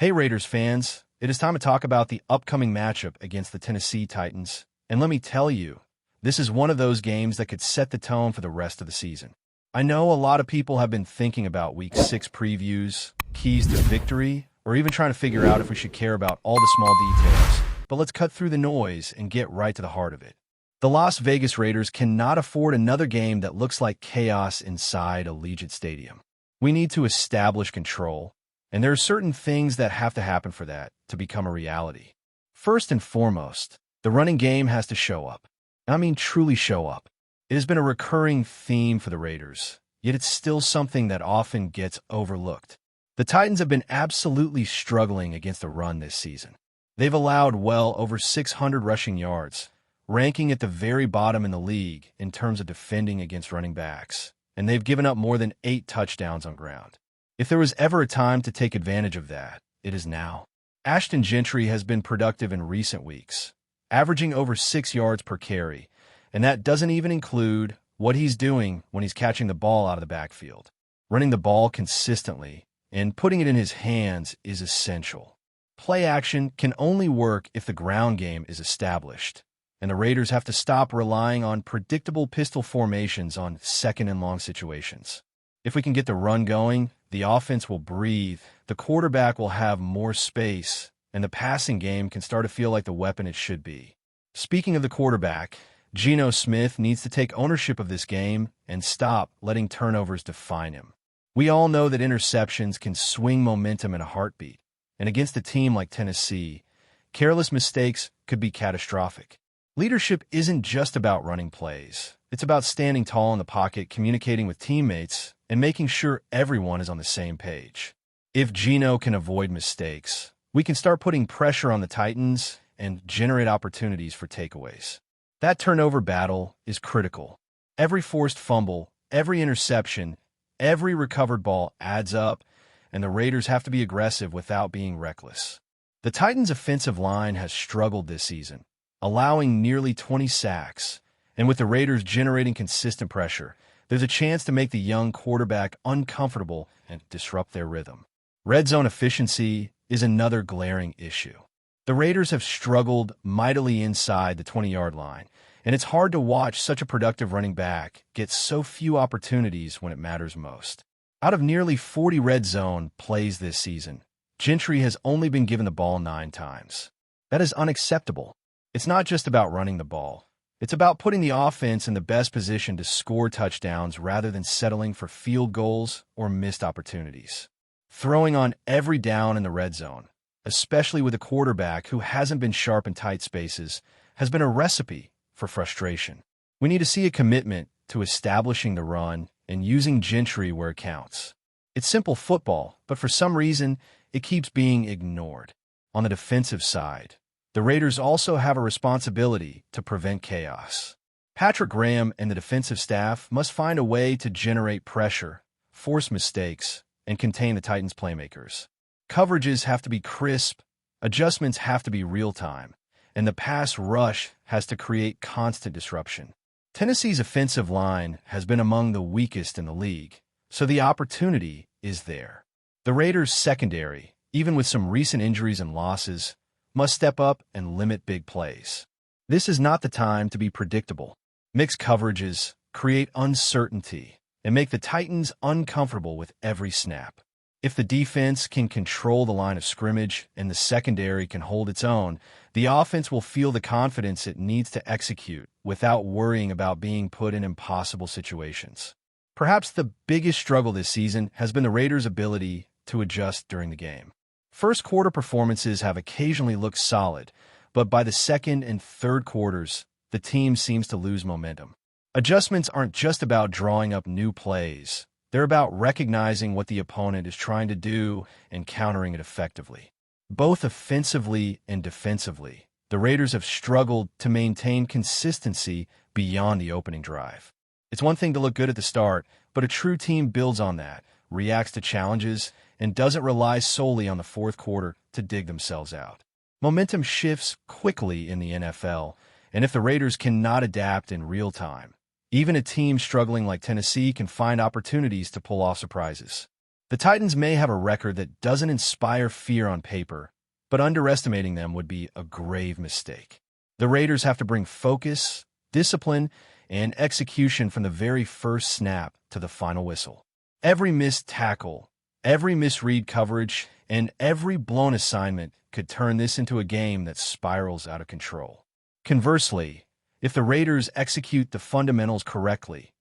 Hey Raiders fans, it is time to talk about the upcoming matchup against the Tennessee Titans. And let me tell you, this is one of those games that could set the tone for the rest of the season. I know a lot of people have been thinking about Week 6 previews, keys to victory, or even trying to figure out if we should care about all the small details. But let's cut through the noise and get right to the heart of it. The Las Vegas Raiders cannot afford another game that looks like chaos inside Allegiant Stadium. We need to establish control, and there are certain things that have to happen for that to become a reality. First and foremost, the running game has to show up. I mean, truly show up. It has been a recurring theme for the Raiders, yet it's still something that often gets overlooked. The Titans have been absolutely struggling against the run this season. They've allowed well over 600 rushing yards, ranking at the very bottom in the league in terms of defending against running backs, and they've given up more than 8 touchdowns on ground. If there was ever a time to take advantage of that, it is now. Ashton Gentry has been productive in recent weeks, averaging over 6 yards per carry, and that doesn't even include what he's doing when he's catching the ball out of the backfield. Running the ball consistently and putting it in his hands is essential. Play action can only work if the ground game is established, and the Raiders have to stop relying on predictable pistol formations on second and long situations. If we can get the run going, the offense will breathe, the quarterback will have more space, and the passing game can start to feel like the weapon it should be. Speaking of the quarterback, Geno Smith needs to take ownership of this game and stop letting turnovers define him. We all know that interceptions can swing momentum in a heartbeat, and against a team like Tennessee, careless mistakes could be catastrophic. Leadership isn't just about running plays. It's about standing tall in the pocket, communicating with teammates, and making sure everyone is on the same page. If Geno can avoid mistakes, we can start putting pressure on the Titans and generate opportunities for takeaways. That turnover battle is critical. Every forced fumble, every interception, every recovered ball adds up, and the Raiders have to be aggressive without being reckless. The Titans' offensive line has struggled this season, allowing nearly 20 sacks, and with the Raiders generating consistent pressure, there's a chance to make the young quarterback uncomfortable and disrupt their rhythm. Red zone efficiency is another glaring issue. The Raiders have struggled mightily inside the 20-yard line, and it's hard to watch such a productive running back get so few opportunities when it matters most. Out of nearly 40 red zone plays this season, Gentry has only been given the ball 9 times. That is unacceptable. It's not just about running the ball. It's about putting the offense in the best position to score touchdowns rather than settling for field goals or missed opportunities. Throwing on every down in the red zone, especially with a quarterback who hasn't been sharp in tight spaces, has been a recipe for frustration. We need to see a commitment to establishing the run and using Gentry where it counts. It's simple football, but for some reason, it keeps being ignored. On the defensive side, the Raiders also have a responsibility to prevent chaos. Patrick Graham and the defensive staff must find a way to generate pressure, force mistakes, and contain the Titans' playmakers. Coverages have to be crisp, adjustments have to be real-time, and the pass rush has to create constant disruption. Tennessee's offensive line has been among the weakest in the league, so the opportunity is there. The Raiders' secondary, even with some recent injuries and losses, must step up and limit big plays. This is not the time to be predictable. Mixed coverages create uncertainty and make the Titans uncomfortable with every snap. If the defense can control the line of scrimmage and the secondary can hold its own, the offense will feel the confidence it needs to execute without worrying about being put in impossible situations. Perhaps the biggest struggle this season has been the Raiders' ability to adjust during the game. First quarter performances have occasionally looked solid, but by the second and third quarters, the team seems to lose momentum. Adjustments aren't just about drawing up new plays. They're about recognizing what the opponent is trying to do and countering it effectively. Both offensively and defensively, the Raiders have struggled to maintain consistency beyond the opening drive. It's one thing to look good at the start, but a true team builds on that, reacts to challenges, and doesn't rely solely on the fourth quarter to dig themselves out. Momentum shifts quickly in the NFL, and if the Raiders cannot adapt in real time, even a team struggling like Tennessee can find opportunities to pull off surprises. The Titans may have a record that doesn't inspire fear on paper, but underestimating them would be a grave mistake. The Raiders have to bring focus, discipline, and execution from the very first snap to the final whistle. Every missed tackle, every misread coverage, and every blown assignment could turn this into a game that spirals out of control. Conversely, if the Raiders execute the fundamentals correctly,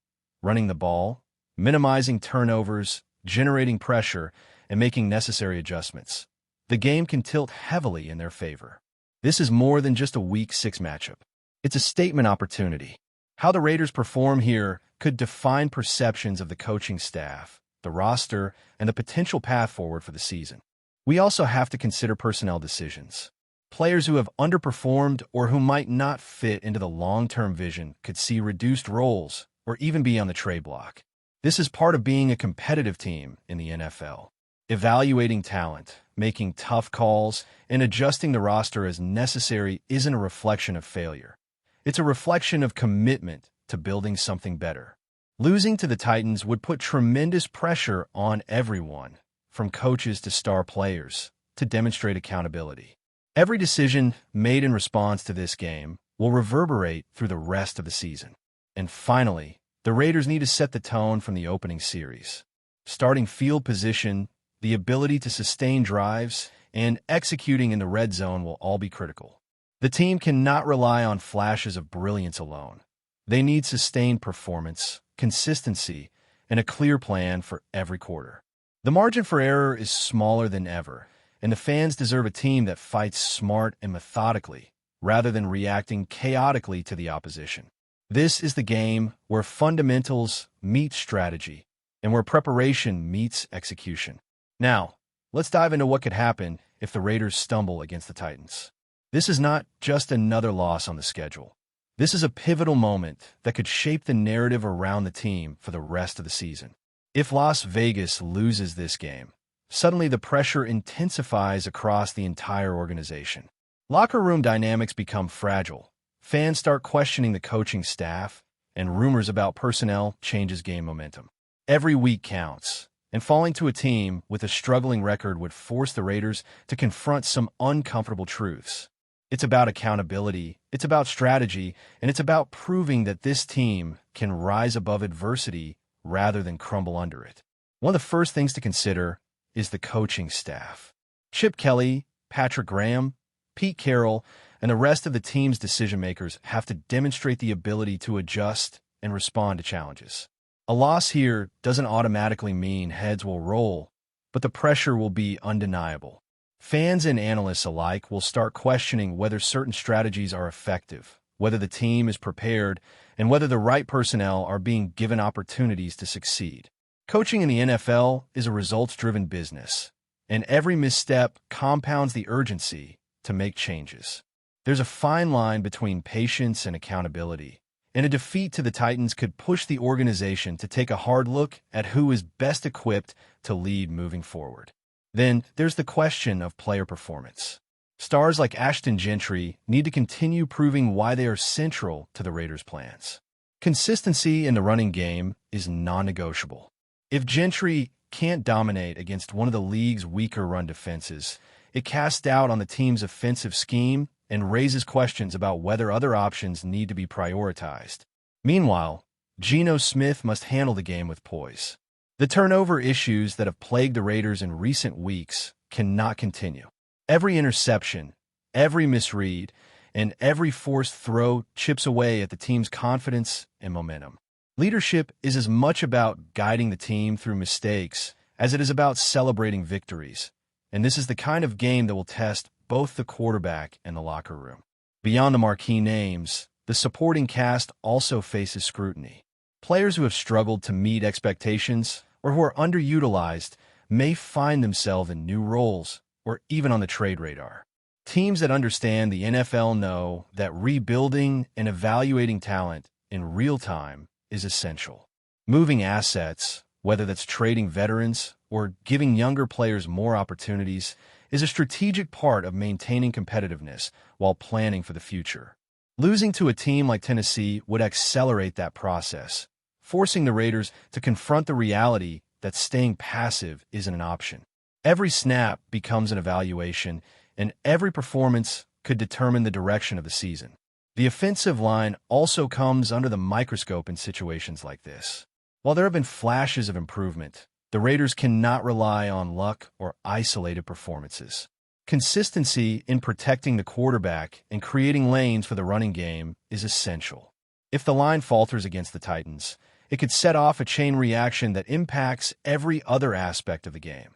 running the ball, minimizing turnovers, generating pressure, and making necessary adjustments, the game can tilt heavily in their favor. This is more than just a Week 6 matchup. It's a statement opportunity. How the Raiders perform here could define perceptions of the coaching staff, the roster, and the potential path forward for the season. We also have to consider personnel decisions. Players who have underperformed or who might not fit into the long-term vision could see reduced roles or even be on the trade block. This is part of being a competitive team in the NFL. Evaluating talent, making tough calls, and adjusting the roster as necessary isn't a reflection of failure. It's a reflection of commitment to building something better. Losing to the Titans would put tremendous pressure on everyone, from coaches to star players, to demonstrate accountability. Every decision made in response to this game will reverberate through the rest of the season. And finally, the Raiders need to set the tone from the opening series. Starting field position, the ability to sustain drives, and executing in the red zone will all be critical. The team cannot rely on flashes of brilliance alone. They need sustained performance, consistency, and a clear plan for every quarter. The margin for error is smaller than ever, and the fans deserve a team that fights smart and methodically, rather than reacting chaotically to the opposition. This is the game where fundamentals meet strategy, and where preparation meets execution. Now, let's dive into what could happen if the Raiders stumble against the Titans. This is not just another loss on the schedule. This is a pivotal moment that could shape the narrative around the team for the rest of the season. If Las Vegas loses this game, suddenly the pressure intensifies across the entire organization. Locker room dynamics become fragile. Fans start questioning the coaching staff, and rumors about personnel changes game momentum. Every week counts, and falling to a team with a struggling record would force the Raiders to confront some uncomfortable truths. It's about accountability, it's about strategy, and it's about proving that this team can rise above adversity rather than crumble under it. One of the first things to consider is the coaching staff. Chip Kelly, Patrick Graham, Pete Carroll, and the rest of the team's decision-makers have to demonstrate the ability to adjust and respond to challenges. A loss here doesn't automatically mean heads will roll, but the pressure will be undeniable. Fans and analysts alike will start questioning whether certain strategies are effective, whether the team is prepared, and whether the right personnel are being given opportunities to succeed. Coaching in the NFL is a results-driven business, and every misstep compounds the urgency to make changes. There's a fine line between patience and accountability, and a defeat to the Titans could push the organization to take a hard look at who is best equipped to lead moving forward. Then there's the question of player performance. Stars like Ashton Gentry need to continue proving why they are central to the Raiders' plans. Consistency in the running game is non-negotiable. If Gentry can't dominate against one of the league's weaker run defenses, it casts doubt on the team's offensive scheme and raises questions about whether other options need to be prioritized. Meanwhile, Geno Smith must handle the game with poise. The turnover issues that have plagued the Raiders in recent weeks cannot continue. Every interception, every misread, and every forced throw chips away at the team's confidence and momentum. Leadership is as much about guiding the team through mistakes as it is about celebrating victories, and this is the kind of game that will test both the quarterback and the locker room. Beyond the marquee names, the supporting cast also faces scrutiny. Players who have struggled to meet expectations or who are underutilized may find themselves in new roles or even on the trade radar. Teams that understand the NFL know that rebuilding and evaluating talent in real time is essential. Moving assets, whether that's trading veterans or giving younger players more opportunities, is a strategic part of maintaining competitiveness while planning for the future. Losing to a team like Tennessee would accelerate that process, forcing the Raiders to confront the reality that staying passive isn't an option. Every snap becomes an evaluation, and every performance could determine the direction of the season. The offensive line also comes under the microscope in situations like this. While there have been flashes of improvement, the Raiders cannot rely on luck or isolated performances. Consistency in protecting the quarterback and creating lanes for the running game is essential. If the line falters against the Titans, it could set off a chain reaction that impacts every other aspect of the game.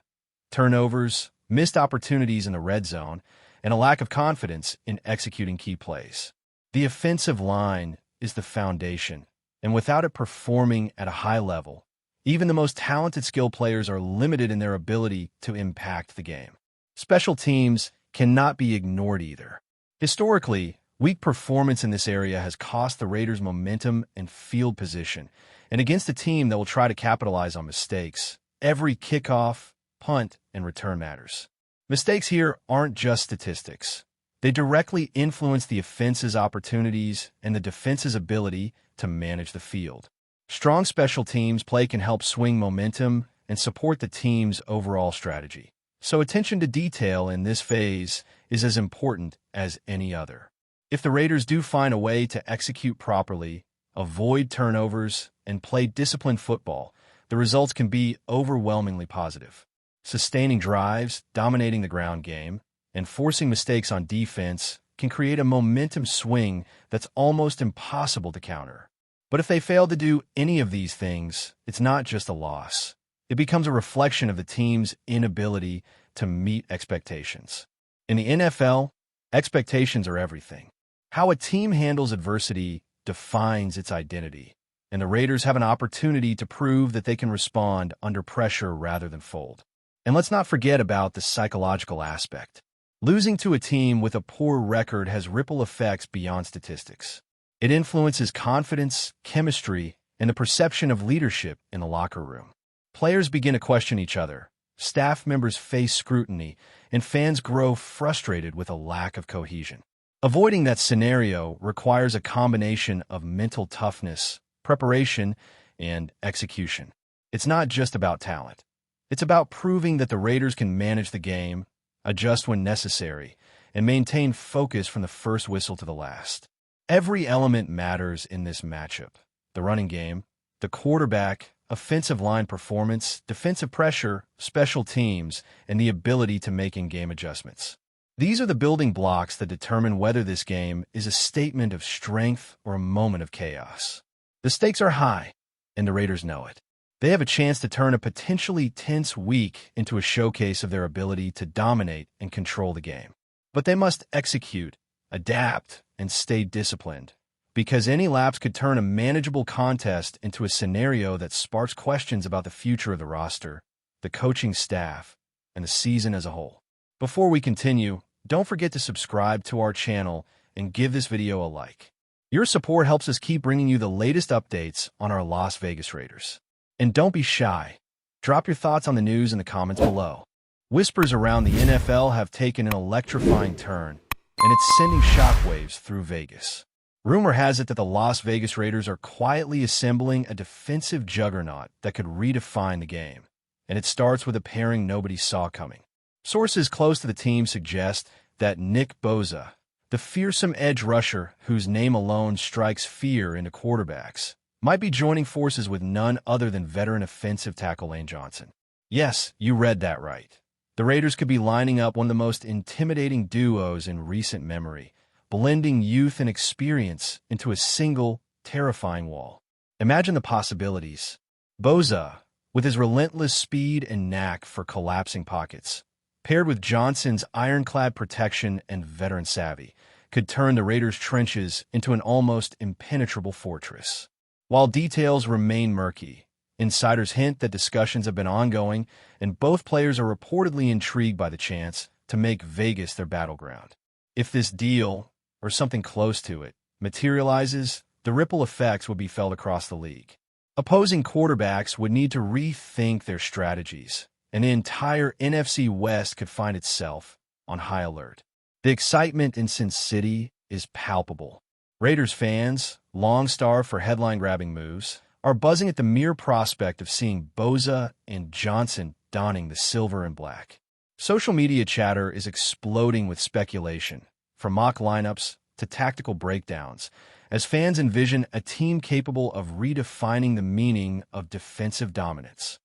Turnovers, missed opportunities in the red zone, and a lack of confidence in executing key plays. The offensive line is the foundation, and without it performing at a high level, even the most talented skill players are limited in their ability to impact the game. Special teams cannot be ignored either. Historically, weak performance in this area has cost the Raiders momentum and field position, and against a team that will try to capitalize on mistakes, every kickoff, punt, and return matters. Mistakes here aren't just statistics. They directly influence the offense's opportunities and the defense's ability to manage the field. Strong special teams play can help swing momentum and support the team's overall strategy. So attention to detail in this phase is as important as any other. If the Raiders do find a way to execute properly, avoid turnovers, and play disciplined football, the results can be overwhelmingly positive. Sustaining drives, dominating the ground game, and forcing mistakes on defense can create a momentum swing that's almost impossible to counter. But if they fail to do any of these things, it's not just a loss. It becomes a reflection of the team's inability to meet expectations. In the NFL, expectations are everything. How a team handles adversity defines its identity, and the Raiders have an opportunity to prove that they can respond under pressure rather than fold. And let's not forget about the psychological aspect. Losing to a team with a poor record has ripple effects beyond statistics. It influences confidence, chemistry, and the perception of leadership in the locker room. Players begin to question each other, staff members face scrutiny, and fans grow frustrated with a lack of cohesion. Avoiding that scenario requires a combination of mental toughness, preparation, and execution. It's not just about talent. It's about proving that the Raiders can manage the game, adjust when necessary, and maintain focus from the first whistle to the last. Every element matters in this matchup. The running game, the quarterback, offensive line performance, defensive pressure, special teams, and the ability to make in-game adjustments. These are the building blocks that determine whether this game is a statement of strength or a moment of chaos. The stakes are high, and the Raiders know it. They have a chance to turn a potentially tense week into a showcase of their ability to dominate and control the game. But they must execute, adapt, and stay disciplined, because any lapse could turn a manageable contest into a scenario that sparks questions about the future of the roster, the coaching staff, and the season as a whole. Before we continue, don't forget to subscribe to our channel and give this video a like. Your support helps us keep bringing you the latest updates on our Las Vegas Raiders. And don't be shy. Drop your thoughts on the news in the comments below. Whispers around the NFL have taken an electrifying turn, and it's sending shockwaves through Vegas. Rumor has it that the Las Vegas Raiders are quietly assembling a defensive juggernaut that could redefine the game, and it starts with a pairing nobody saw coming. Sources close to the team suggest that Nick BOSA, the fearsome edge rusher whose name alone strikes fear into quarterbacks, might be joining forces with none other than veteran offensive tackle Lane Johnson. Yes, you read that right. The Raiders could be lining up one of the most intimidating duos in recent memory, blending youth and experience into a single, terrifying wall. Imagine the possibilities. BOSA, with his relentless speed and knack for collapsing pockets, paired with Johnson's ironclad protection and veteran savvy, could turn the Raiders' trenches into an almost impenetrable fortress. While details remain murky, insiders hint that discussions have been ongoing, and both players are reportedly intrigued by the chance to make Vegas their battleground. If this deal, or something close to it, materializes, the ripple effects would be felt across the league. Opposing quarterbacks would need to rethink their strategies, and the entire NFC West could find itself on high alert. The excitement in Sin City is palpable. Raiders fans, long starved for headline-grabbing moves, are buzzing at the mere prospect of seeing BOSA and Johnson donning the silver and black. Social media chatter is exploding with speculation, from mock lineups to tactical breakdowns, as fans envision a team capable of redefining the meaning of defensive dominance.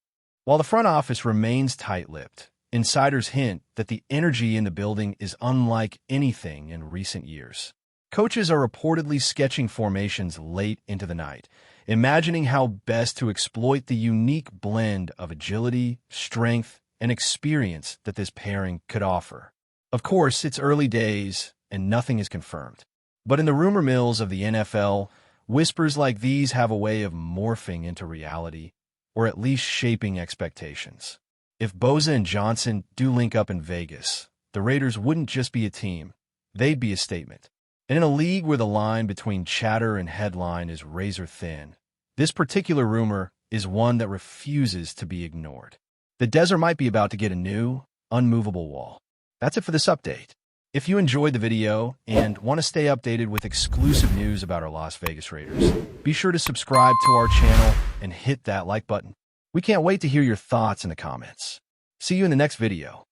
While the front office remains tight-lipped, insiders hint that the energy in the building is unlike anything in recent years. Coaches are reportedly sketching formations late into the night, imagining how best to exploit the unique blend of agility, strength, and experience that this pairing could offer. Of course, it's early days, and nothing is confirmed. But in the rumor mills of the NFL, whispers like these have a way of morphing into reality, or at least shaping expectations. If BOSA and Johnson do link up in Vegas, the Raiders wouldn't just be a team, they'd be a statement. And in a league where the line between chatter and headline is razor thin, this particular rumor is one that refuses to be ignored. The desert might be about to get a new, unmovable wall. That's it for this update. If you enjoyed the video and want to stay updated with exclusive news about our Las Vegas Raiders, be sure to subscribe to our channel and hit that like button. We can't wait to hear your thoughts in the comments. See you in the next video.